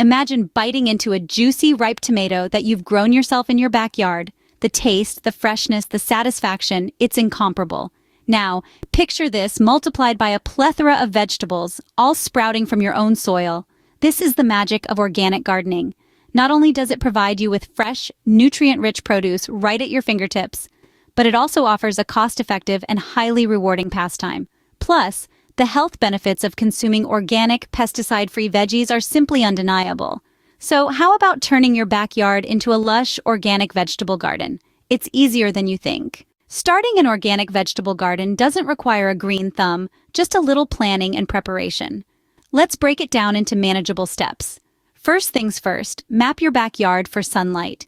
Imagine biting into a juicy, ripe tomato that you've grown yourself in your backyard. The taste, the freshness, the satisfaction, it's incomparable. Now, picture this multiplied by a plethora of vegetables, all sprouting from your own soil. This is the magic of organic gardening. Not only does it provide you with fresh, nutrient-rich produce right at your fingertips, but it also offers a cost-effective and highly rewarding pastime. Plus, the health benefits of consuming organic, pesticide-free veggies are simply undeniable. So how about turning your backyard into a lush, organic vegetable garden? It's easier than you think. Starting an organic vegetable garden doesn't require a green thumb, just a little planning and preparation. Let's break it down into manageable steps. First things first, map your backyard for sunlight.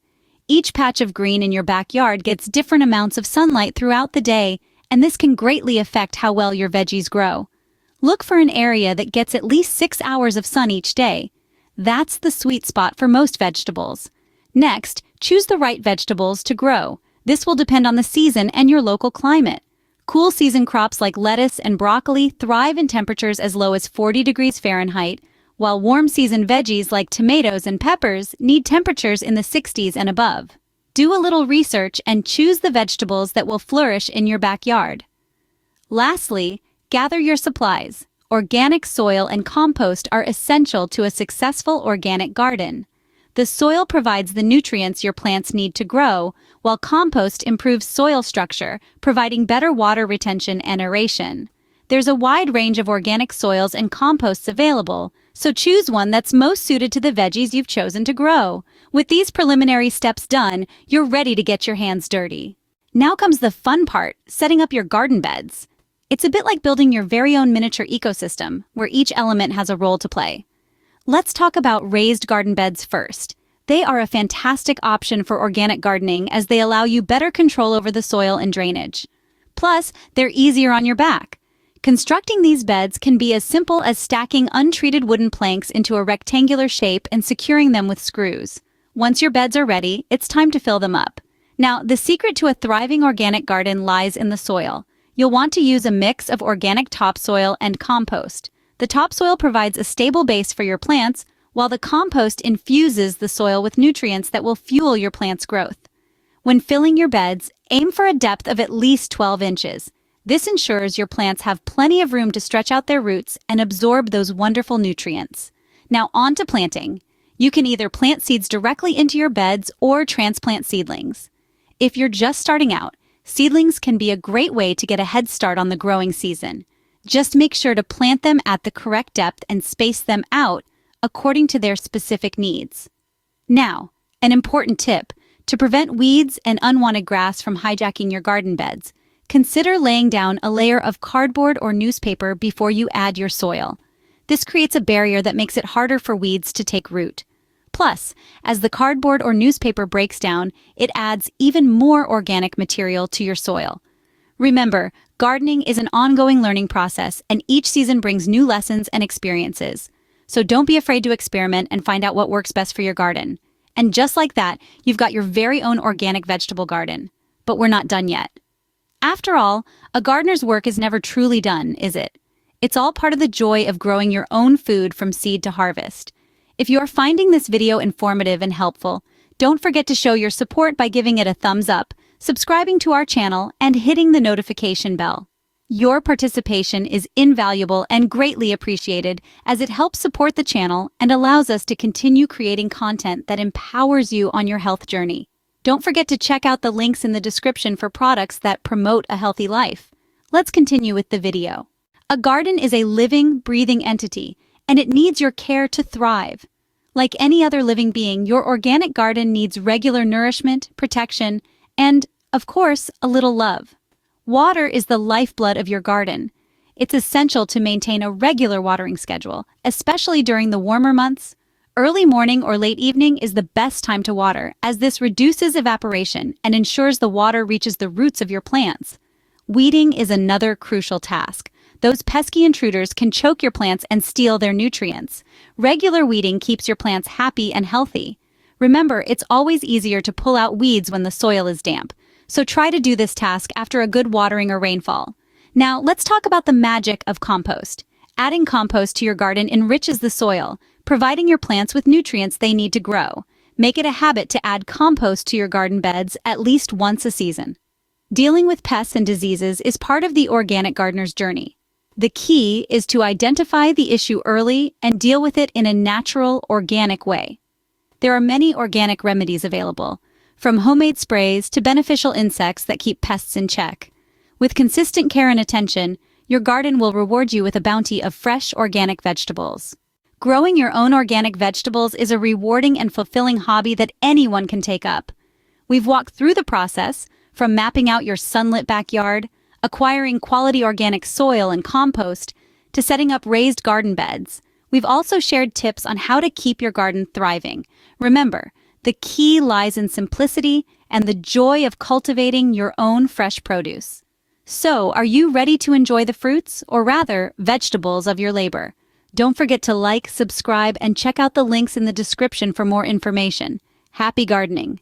Each patch of green in your backyard gets different amounts of sunlight throughout the day, and this can greatly affect how well your veggies grow. Look for an area that gets at least 6 hours of sun each day. That's the sweet spot for most vegetables. Next, choose the right vegetables to grow. This will depend on the season and your local climate. Cool season crops like lettuce and broccoli thrive in temperatures as low as 40 degrees Fahrenheit, while warm season veggies like tomatoes and peppers need temperatures in the 60s and above. Do a little research and choose the vegetables that will flourish in your backyard. Lastly, gather your supplies. Organic soil and compost are essential to a successful organic garden. The soil provides the nutrients your plants need to grow, while compost improves soil structure, providing better water retention and aeration. There's a wide range of organic soils and composts available, so choose one that's most suited to the veggies you've chosen to grow. With these preliminary steps done, you're ready to get your hands dirty. Now comes the fun part, setting up your garden beds. It's a bit like building your very own miniature ecosystem, where each element has a role to play. Let's talk about raised garden beds first. They are a fantastic option for organic gardening as they allow you better control over the soil and drainage. Plus, they're easier on your back. Constructing these beds can be as simple as stacking untreated wooden planks into a rectangular shape and securing them with screws. Once your beds are ready, it's time to fill them up. Now, the secret to a thriving organic garden lies in the soil. You'll want to use a mix of organic topsoil and compost. The topsoil provides a stable base for your plants, while the compost infuses the soil with nutrients that will fuel your plants' growth. When filling your beds, aim for a depth of at least 12 inches. This ensures your plants have plenty of room to stretch out their roots and absorb those wonderful nutrients. Now on to planting. You can either plant seeds directly into your beds or transplant seedlings. If you're just starting out, seedlings can be a great way to get a head start on the growing season. Just make sure to plant them at the correct depth and space them out according to their specific needs. Now, an important tip: to prevent weeds and unwanted grass from hijacking your garden beds, consider laying down a layer of cardboard or newspaper before you add your soil. This creates a barrier that makes it harder for weeds to take root. Plus, as the cardboard or newspaper breaks down, it adds even more organic material to your soil. Remember, gardening is an ongoing learning process, and each season brings new lessons and experiences. So don't be afraid to experiment and find out what works best for your garden. And just like that, you've got your very own organic vegetable garden. But we're not done yet. After all, a gardener's work is never truly done, is it? It's all part of the joy of growing your own food from seed to harvest. If you're finding this video informative and helpful, don't forget to show your support by giving it a thumbs up, subscribing to our channel, and hitting the notification bell. Your participation is invaluable and greatly appreciated as it helps support the channel and allows us to continue creating content that empowers you on your health journey. Don't forget to check out the links in the description for products that promote a healthy life. Let's continue with the video. A garden is a living, breathing entity, and it needs your care to thrive. Like any other living being, your organic garden needs regular nourishment, protection, and, of course, a little love. Water is the lifeblood of your garden. It's essential to maintain a regular watering schedule, especially during the warmer months. Early morning or late evening is the best time to water, as this reduces evaporation and ensures the water reaches the roots of your plants. Weeding is another crucial task. Those pesky intruders can choke your plants and steal their nutrients. Regular weeding keeps your plants happy and healthy. Remember, it's always easier to pull out weeds when the soil is damp, so try to do this task after a good watering or rainfall. Now, let's talk about the magic of compost. Adding compost to your garden enriches the soil, providing your plants with nutrients they need to grow. Make it a habit to add compost to your garden beds at least once a season. Dealing with pests and diseases is part of the organic gardener's journey. The key is to identify the issue early and deal with it in a natural, organic way. There are many organic remedies available, from homemade sprays to beneficial insects that keep pests in check. With consistent care and attention, your garden will reward you with a bounty of fresh, organic vegetables. Growing your own organic vegetables is a rewarding and fulfilling hobby that anyone can take up. We've walked through the process, from mapping out your sunlit backyard, acquiring quality organic soil and compost, to setting up raised garden beds. We've also shared tips on how to keep your garden thriving. Remember, the key lies in simplicity and the joy of cultivating your own fresh produce. So, are you ready to enjoy the fruits, or rather, vegetables of your labor? Don't forget to like, subscribe, and check out the links in the description for more information. Happy gardening!